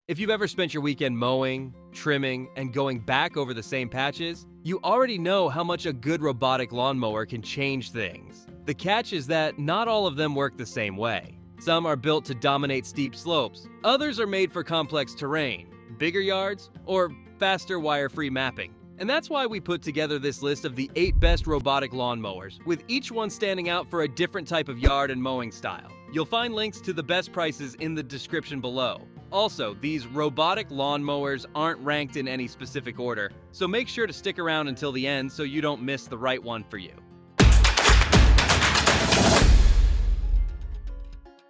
If you've ever spent your weekend mowing, trimming, and going back over the same patches, you already know how much a good robotic lawnmower can change things. The catch is that not all of them work the same way. Some are built to dominate steep slopes, others are made for complex terrain, bigger yards, or faster wire-free mapping. And that's why we put together this list of the 8 best robotic lawnmowers, with each one standing out for a different type of yard and mowing style. You'll find links to the best prices in the description below. Also, these robotic lawnmowers aren't ranked in any specific order, so make sure to stick around until the end so you don't miss the right one for you.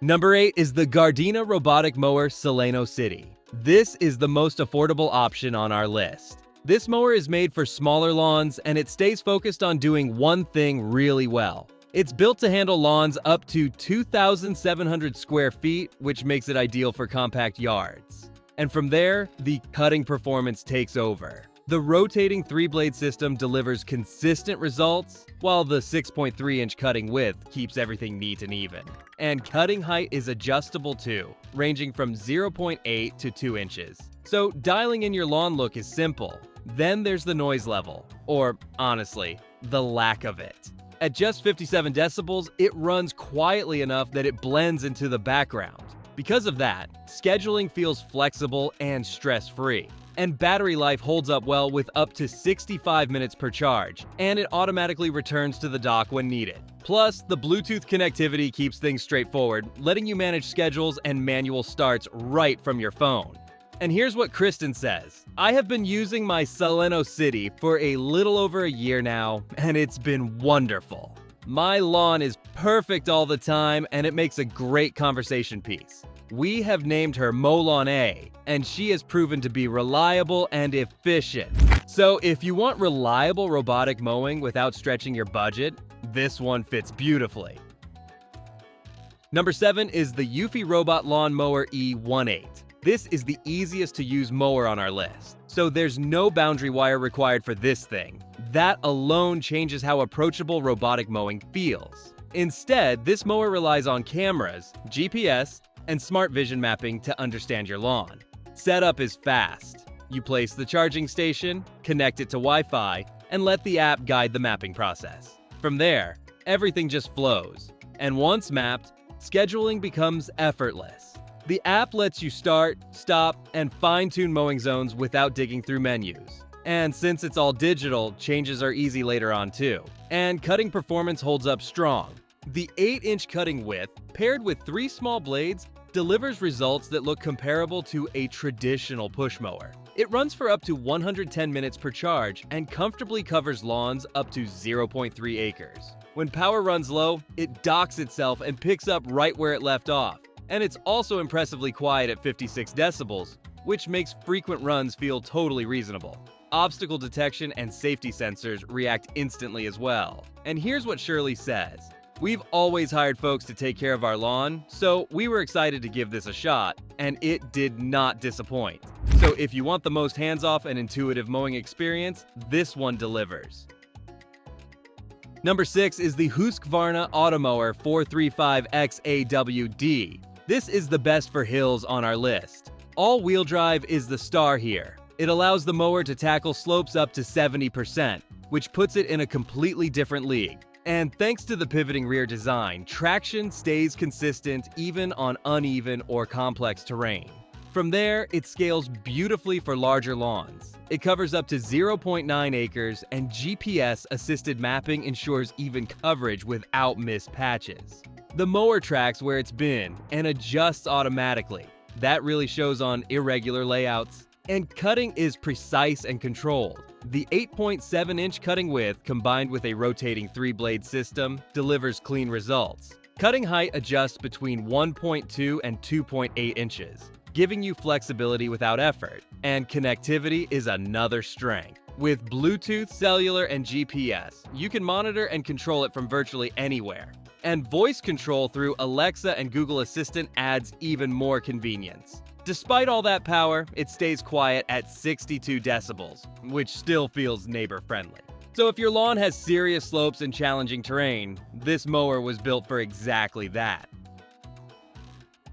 Number 8 is the Gardena Robotic Mower Solano City. This is the most affordable option on our list. This mower is made for smaller lawns, and it stays focused on doing one thing really well. It's built to handle lawns up to 2,700 square feet, which makes it ideal for compact yards. And from there, the cutting performance takes over. The rotating 3-blade system delivers consistent results, while the 6.3-inch cutting width keeps everything neat and even. And cutting height is adjustable too, ranging from 0.8 to 2 inches. So dialing in your lawn look is simple. Then there's the noise level, or honestly, the lack of it. At just 57 decibels, it runs quietly enough that it blends into the background. Because of that, scheduling feels flexible and stress-free. And battery life holds up well with up to 65 minutes per charge, and it automatically returns to the dock when needed. Plus, the Bluetooth connectivity keeps things straightforward, letting you manage schedules and manual starts right from your phone. And here's what Kristen says. I have been using my Solano City for a little over a year now, and it's been wonderful. My lawn is perfect all the time, and it makes a great conversation piece. We have named her Lawn A, and she has proven to be reliable and efficient. So if you want reliable robotic mowing without stretching your budget, this one fits beautifully. Number 7 is the Eufy Robot Lawn Mower E18. This is the easiest to use mower on our list, so there's no boundary wire required for this thing. That alone changes how approachable robotic mowing feels. Instead, this mower relies on cameras, GPS, and smart vision mapping to understand your lawn. Setup is fast. You place the charging station, connect it to Wi-Fi, and let the app guide the mapping process. From there, everything just flows. And once mapped, scheduling becomes effortless. The app lets you start, stop, and fine-tune mowing zones without digging through menus. And since it's all digital, changes are easy later on too. And cutting performance holds up strong. The 8-inch cutting width, paired with 3 small blades, delivers results that look comparable to a traditional push mower. It runs for up to 110 minutes per charge and comfortably covers lawns up to 0.3 acres. When power runs low, it docks itself and picks up right where it left off. And it's also impressively quiet at 56 decibels, which makes frequent runs feel totally reasonable. Obstacle detection and safety sensors react instantly as well. And here's what Shirley says. We've always hired folks to take care of our lawn, so we were excited to give this a shot, and it did not disappoint. So if you want the most hands-off and intuitive mowing experience, this one delivers. Number 6 is the Husqvarna Automower 435XAWD. This is the best for hills on our list. All-wheel drive is the star here. It allows the mower to tackle slopes up to 70%, which puts it in a completely different league. And thanks to the pivoting rear design, traction stays consistent even on uneven or complex terrain. From there, it scales beautifully for larger lawns. It covers up to 0.9 acres, and GPS-assisted mapping ensures even coverage without missed patches. The mower tracks where it's been and adjusts automatically. That really shows on irregular layouts. And cutting is precise and controlled. The 8.7-inch cutting width combined with a rotating 3-blade system delivers clean results. Cutting height adjusts between 1.2 and 2.8 inches, giving you flexibility without effort. And connectivity is another strength. With Bluetooth, cellular, and GPS, you can monitor and control it from virtually anywhere. And voice control through Alexa and Google Assistant adds even more convenience. Despite all that power, it stays quiet at 62 decibels, which still feels neighbor-friendly. So if your lawn has serious slopes and challenging terrain, this mower was built for exactly that.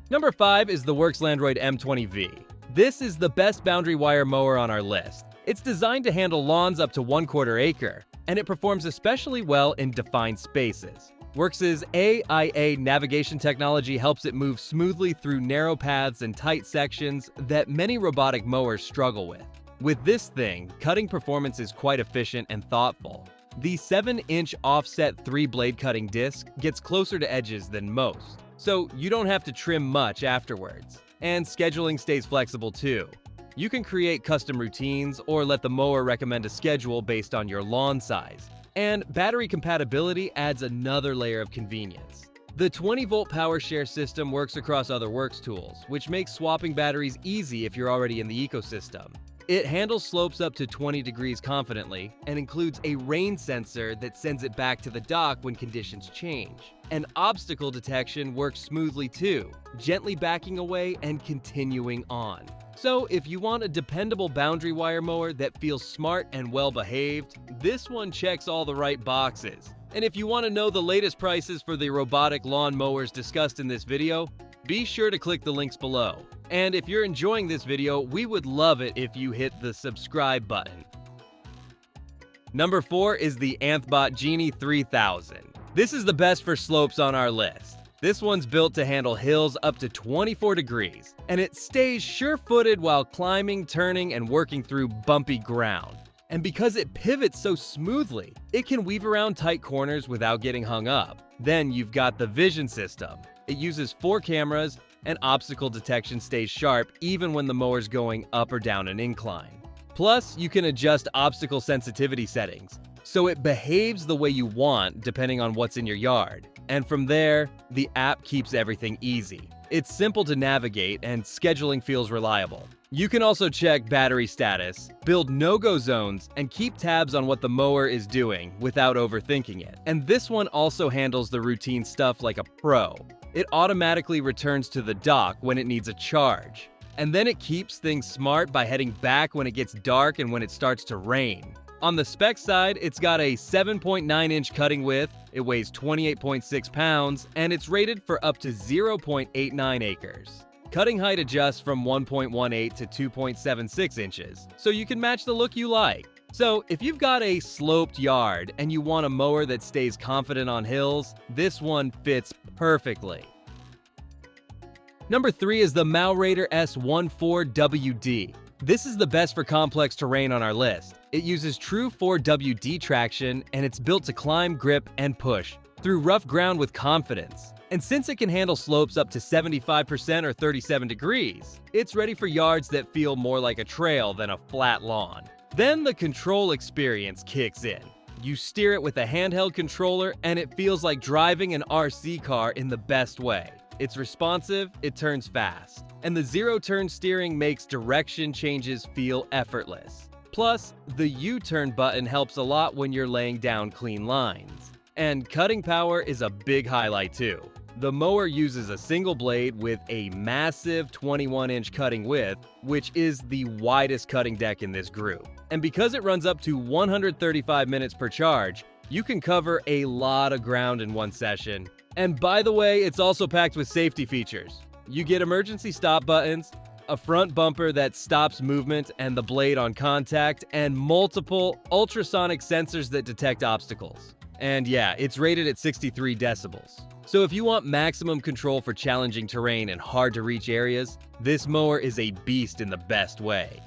Number 5 is the Works Landroid M20V. This is the best boundary wire mower on our list. It's designed to handle lawns up to 1/4 acre, and it performs especially well in defined spaces. Worx's AIA navigation technology helps it move smoothly through narrow paths and tight sections that many robotic mowers struggle with. With this thing, cutting performance is quite efficient and thoughtful. The 7-inch offset 3-blade cutting disc gets closer to edges than most, so you don't have to trim much afterwards. And scheduling stays flexible too. You can create custom routines or let the mower recommend a schedule based on your lawn size. And battery compatibility adds another layer of convenience. The 20-volt power share system works across other works tools, which makes swapping batteries easy if you're already in the ecosystem. It handles slopes up to 20 degrees confidently and includes a rain sensor that sends it back to the dock when conditions change. And obstacle detection works smoothly too, gently backing away and continuing on. So if you want a dependable boundary wire mower that feels smart and well-behaved, this one checks all the right boxes. And if you want to know the latest prices for the robotic lawn mowers discussed in this video, be sure to click the links below. And if you're enjoying this video, we would love it if you hit the subscribe button. Number 4 is the Anthbot Genie 3000. This is the best for slopes on our list. This one's built to handle hills up to 24 degrees, and it stays sure-footed while climbing, turning, and working through bumpy ground. And because it pivots so smoothly, it can weave around tight corners without getting hung up. Then you've got the vision system. It uses 4 cameras, and obstacle detection stays sharp even when the mower's going up or down an incline. Plus, you can adjust obstacle sensitivity settings, so it behaves the way you want depending on what's in your yard. And from there, the app keeps everything easy. It's simple to navigate and scheduling feels reliable. You can also check battery status, build no-go zones, and keep tabs on what the mower is doing without overthinking it. And this one also handles the routine stuff like a pro. It automatically returns to the dock when it needs a charge. And then it keeps things smart by heading back when it gets dark and when it starts to rain. On the spec side, it's got a 7.9-inch cutting width, it weighs 28.6 pounds, and it's rated for up to 0.89 acres. Cutting height adjusts from 1.18 to 2.76 inches, so you can match the look you like. So if you've got a sloped yard and you want a mower that stays confident on hills, this one fits perfectly. Number 3 is the Mower S14WD. This is the best for complex terrain on our list. It uses true 4WD traction, and it's built to climb, grip, and push through rough ground with confidence. And since it can handle slopes up to 75% or 37 degrees, it's ready for yards that feel more like a trail than a flat lawn. Then the control experience kicks in. You steer it with a handheld controller, and it feels like driving an RC car in the best way. It's responsive, it turns fast, and the zero-turn steering makes direction changes feel effortless. Plus, the U-turn button helps a lot when you're laying down clean lines. And cutting power is a big highlight too. The mower uses a single blade with a massive 21-inch cutting width, which is the widest cutting deck in this group. And because it runs up to 135 minutes per charge, you can cover a lot of ground in one session. And by the way, it's also packed with safety features. You get emergency stop buttons, a front bumper that stops movement and the blade on contact, and multiple ultrasonic sensors that detect obstacles. And yeah, it's rated at 63 decibels. So if you want maximum control for challenging terrain and hard-to-reach areas, this mower is a beast in the best way.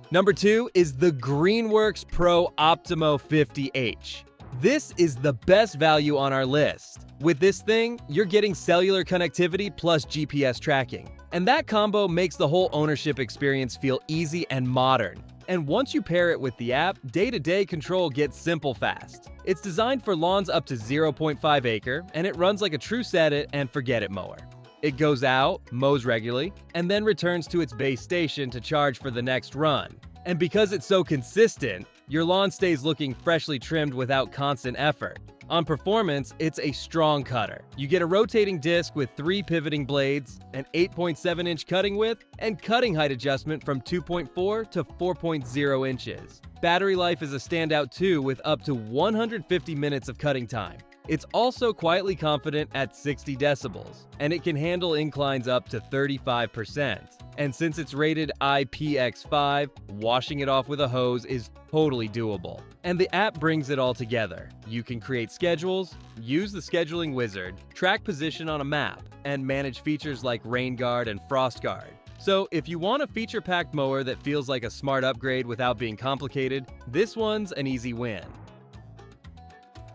Number 2 is the Greenworks Pro Optimo 50H. This is the best value on our list. With this thing, you're getting cellular connectivity plus GPS tracking. And that combo makes the whole ownership experience feel easy and modern. And once you pair it with the app, day-to-day control gets simple fast. It's designed for lawns up to 0.5 acre, and it runs like a true set-it-and-forget-it mower. It goes out, mows regularly, and then returns to its base station to charge for the next run. And because it's so consistent, your lawn stays looking freshly trimmed without constant effort. On performance, it's a strong cutter. You get a rotating disc with 3 pivoting blades, an 8.7-inch cutting width, and cutting height adjustment from 2.4 to 4.0 inches. Battery life is a standout too, with up to 150 minutes of cutting time. It's also quietly confident at 60 decibels, and it can handle inclines up to 35%. And since it's rated IPX5, washing it off with a hose is totally doable. And the app brings it all together. You can create schedules, use the scheduling wizard, track position on a map, and manage features like rain guard and frost guard. So if you want a feature-packed mower that feels like a smart upgrade without being complicated, this one's an easy win.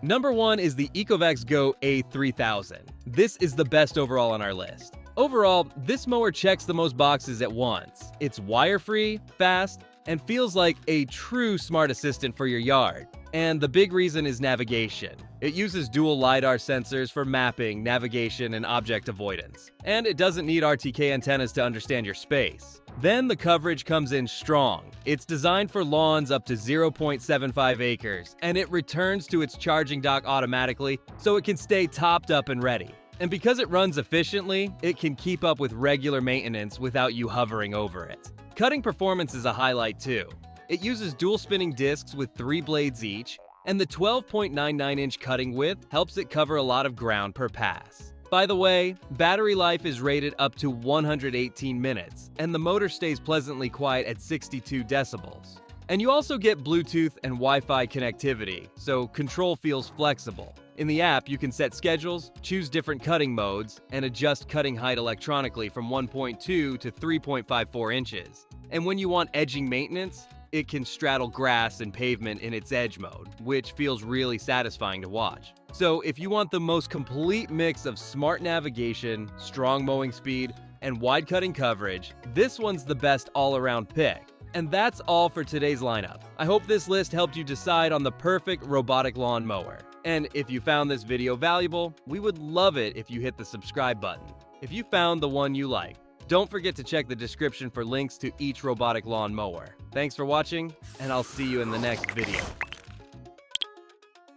Number 1 is the Ecovacs Go A3000. This is the best overall on our list. Overall, this mower checks the most boxes at once. It's wire-free, fast, and feels like a true smart assistant for your yard. And the big reason is navigation. It uses dual LiDAR sensors for mapping, navigation, and object avoidance. And it doesn't need RTK antennas to understand your space. Then the coverage comes in strong. It's designed for lawns up to 0.75 acres, and it returns to its charging dock automatically so it can stay topped up and ready. And because it runs efficiently, it can keep up with regular maintenance without you hovering over it. Cutting performance is a highlight too. It uses dual spinning discs with 3 blades each, and the 12.99-inch cutting width helps it cover a lot of ground per pass. By the way, battery life is rated up to 118 minutes, and the motor stays pleasantly quiet at 62 decibels. And you also get Bluetooth and Wi-Fi connectivity, so control feels flexible. In the app, you can set schedules, choose different cutting modes, and adjust cutting height electronically from 1.2 to 3.54 inches. And when you want edging maintenance, it can straddle grass and pavement in its edge mode, which feels really satisfying to watch. So if you want the most complete mix of smart navigation, strong mowing speed, and wide cutting coverage, this one's the best all-around pick. And that's all for today's lineup. I hope this list helped you decide on the perfect robotic lawn mower. And if you found this video valuable, we would love it if you hit the subscribe button. If you found the one you like, don't forget to check the description for links to each robotic lawn mower. Thanks for watching, and I'll see you in the next video.